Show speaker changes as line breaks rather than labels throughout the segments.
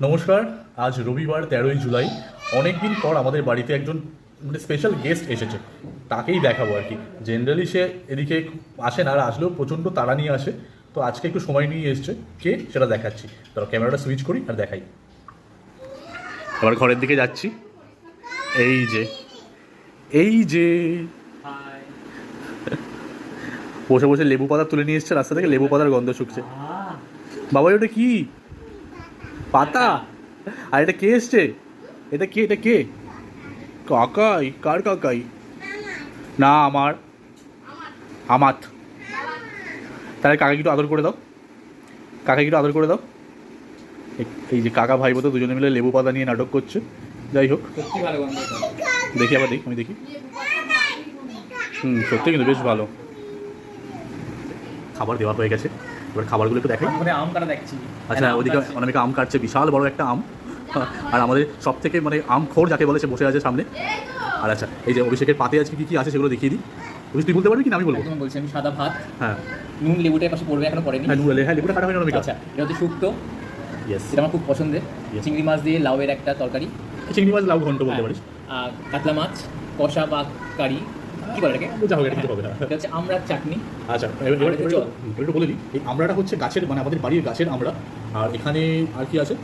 নমস্কার। আজ রবিবার 13ই জুলাই। অনেক দিন পর আমাদের বাড়িতে একজন স্পেশাল গেস্ট এসেছে, তাকেই দেখাবো আর কি। জেনারেলি সে এদিকে আসে না, আর আসলেও প্রচণ্ড তাড়া নিয়ে আসে। তো আজকে একটু সময় নিয়ে এসছে, কে সেটা দেখাচ্ছি। তারপর ক্যামেরাটা সুইচ করি আর দেখাই। আবার ঘরের দিকে যাচ্ছি। এই যে এই যে বসে বসে লেবু পাতা তুলে নিয়ে এসছে রাস্তা থেকে, লেবু পাতার গন্ধ শুকছে। বাবা ওটা কি পাতা? আর এটা কে এসছে? এটা কে? এটা কে? কাকাই? কার কাকাই? না আমার আমাত। তাহলে কাকাকে একটু আদর করে দাও, কাকাকে একটু আদর করে দাও। এই যে কাকা ভাই বোতো দুজনে মিলে লেবু পাতা নিয়ে নাটক করছে। যাই হোক, দেখি আবার দেখি, আমি দেখি। সত্যি কিন্তু বেশ ভালো। খাবার দেওয়া হয়ে গেছে, এবার খাবারগুলো একটু দেখাই।
আম কাটা দেখছি।
আচ্ছা, ওদিকে অনেকে আম কাটছে, বিশাল বড় একটা আম। আর আমাদের সব থেকে আম খোর যাকে বলে সে বসে আছে সামনে। আর আচ্ছা, এই যে অভিষেকের পাতে আজকে কী কী আছে সেগুলো দেখিয়ে দিই। তুই বলতে পারবি কি না আমি বলবো?
বলছি আমি সাদা ভাত,
হ্যাঁ
নুন লেবুটার পাশে পড়বে, এখনো পড়েনি।
হ্যাঁ লেবুটা কাটা হয় না অনেক।
আচ্ছা, এটা হচ্ছে শুক্তো,
ইয়েস,
এটা আমার খুব পছন্দের। চিংড়ি মাছ দিয়ে লাউয়ের একটা তরকারি,
চিংড়ি মাছ লাউ ঘন্ট বলতে পারিস।
আর কাতলা মাছ কষা বা কারি, কি বলে এটাকে?
যা হোক, এটা কিছু হবে না।
এটা হচ্ছে আমড়ার চাটনি।
আচ্ছা, এবার একটু বলে দিই, এই আমড়াটা হচ্ছে গাছের, আমাদের বাড়ির গাছের আমড়া। আর এখানে আর কি আছে?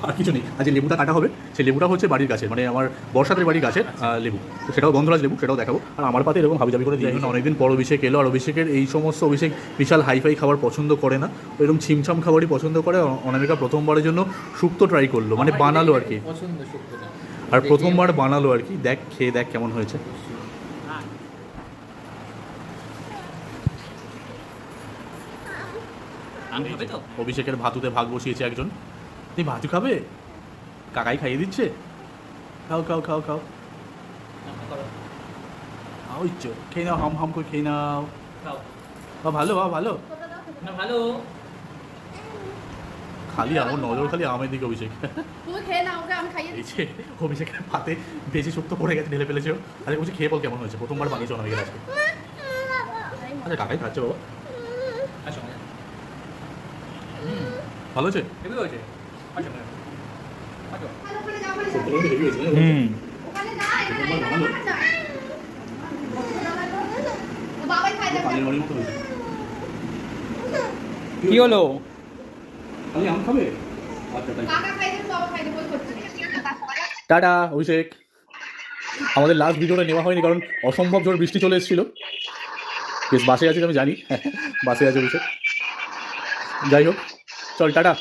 আর কিছু নেই। আজ যে লেবুটা কাটা হবে, সেই লেবুটা হচ্ছে বাড়ির গাছের, আমার বর্ষাদের বাড়ির গাছের লেবু। তো সেটাও গন্ধরাজ লেবু, সেটাও দেখাবো। আর আমার পাতে এরকম হাবিজাবি করে দিয়ে অনেকদিন পর অভিষেক এলো। আর অভিষেকের এই সমস্ত, অভিষেক বিশাল হাইফাই খাবার পছন্দ করে না, এরকম ছিমছাম খাবারই পছন্দ করে। অনামিকা প্রথমবারের জন্য শুক্তো ট্রাই করলো, বানালো আর কি।
পছন্দ শুক্তোটা,
আর প্রথমবার বানালো আর কি। দেখ, খেয়ে দেখ কেমন হয়েছে। অভিষেকের ভাতুতে ভাগ বসিয়েছে একজন। তুই ভাতু খাবে? কাকাই খাইয়ে দিচ্ছে। খাও খাও খাও খাও খাও, ইচ্ছো খেয়ে নাও, হাম হাম করে খেয়ে নাও। ভালো ভালো
ভালো।
খালি আমার নজর খালি আমের দিকে। অভিষেক এই যে অভিষেকের ভাতে বেশি শুক্তো পড়ে গেছে, ঢেলে ফেলেছে। আরে বলছি খেয়ে বল কেমন হয়েছে। প্রথমবার বানিয়েছে অনেকের আজকে। আচ্ছা, কাকাই খাচ্ছে বাবা। ভালো হয়েছে।
কি হলো?
আম খাবে? টাটা অভিষেক। আমাদের লাস্ট ভিডিওটা নেওয়া হয়নি কারণ অসম্ভব জোর বৃষ্টি চলে এসেছিল। বেশ বাসে আছিস আমি জানি, বাসে আছে অভিষেক। যাই হোক, চল টাটা।